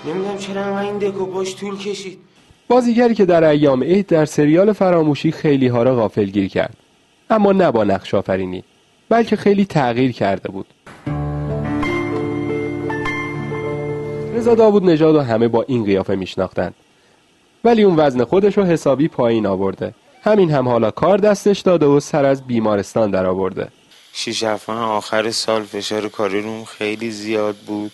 نمیدونم چرا من این دکوپاژ طول کشید. بازیگری که در ایام عید در سریال فراموشی خیلی ها را غافلگیر کرد، اما نه با نقش آفرینی، بلکه خیلی تغییر کرده بود. رضا داوود نژاد و همه با این قیافه میشناختند، ولی اون وزن خودش رو حسابی پایین آورده. همین هم حالا کار دستش داده و سر از بیمارستان در آورده. 6 ماه آخر سال فشار کاری روم خیلی زیاد بود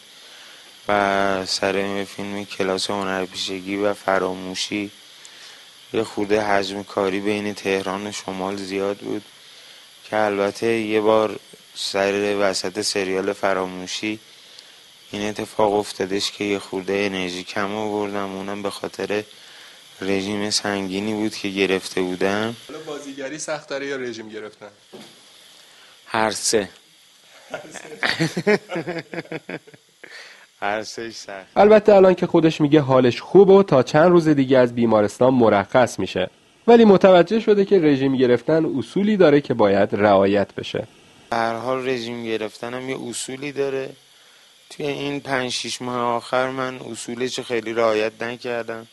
و سر فیلم کلاس هنرپیشگی و فراموشی یه خورده حجم کاری بین تهران و شمال زیاد بود که البته یه بار سر وسط سریال فراموشی این اتفاق افتادش که یه خورده انرژی کم آوردم، اونم به خاطر رژیم سنگینی بود که گرفته بودم. بازیگری سخت‌تره یا رژیم گرفتن؟ هر سه. هر سه سخت. البته الان که خودش میگه حالش خوبه و تا چند روز دیگه از بیمارستان مرخص میشه، ولی متوجه شده که رژیم گرفتن اصولی داره که باید رعایت بشه. به هر حال رژیم گرفتن هم یه اصولی داره. توی این 5-6 ماه آخر من اصولش خیلی رعایت نکردم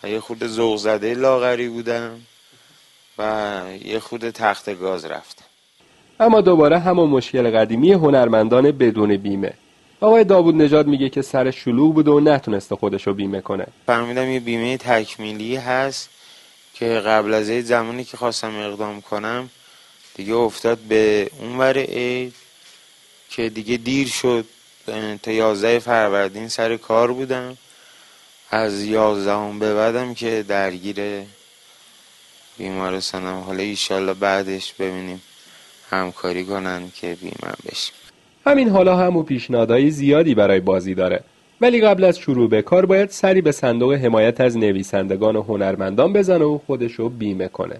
و یه خورده ذوق زده لاغری بودم و یه خورده تخت گاز رفتم. اما دوباره همون مشکل قدیمی هنرمندان بدون بیمه. آقای داوود نژاد میگه که سر شلوغ بود و نتونسته خودشو بیمه کنه. فهمیدم یه بیمه تکمیلی هست که قبل از این زمانی که خواستم اقدام کنم دیگه افتاد به اونور عید که دیگه دیر شد. تا 11 فروردین سر کار بودم، از 11 به بعدم که درگیر بیمارستانم. حالا ایشالله بعدش ببینیم همکاری کنن که بیمه بشیم. همین حالا هم و پیشنهادهای زیادی برای بازی داره، ولی قبل از شروع به کار باید سری به صندوق حمایت از نویسندگان و هنرمندان بزنه و خودشو بیمه کنه.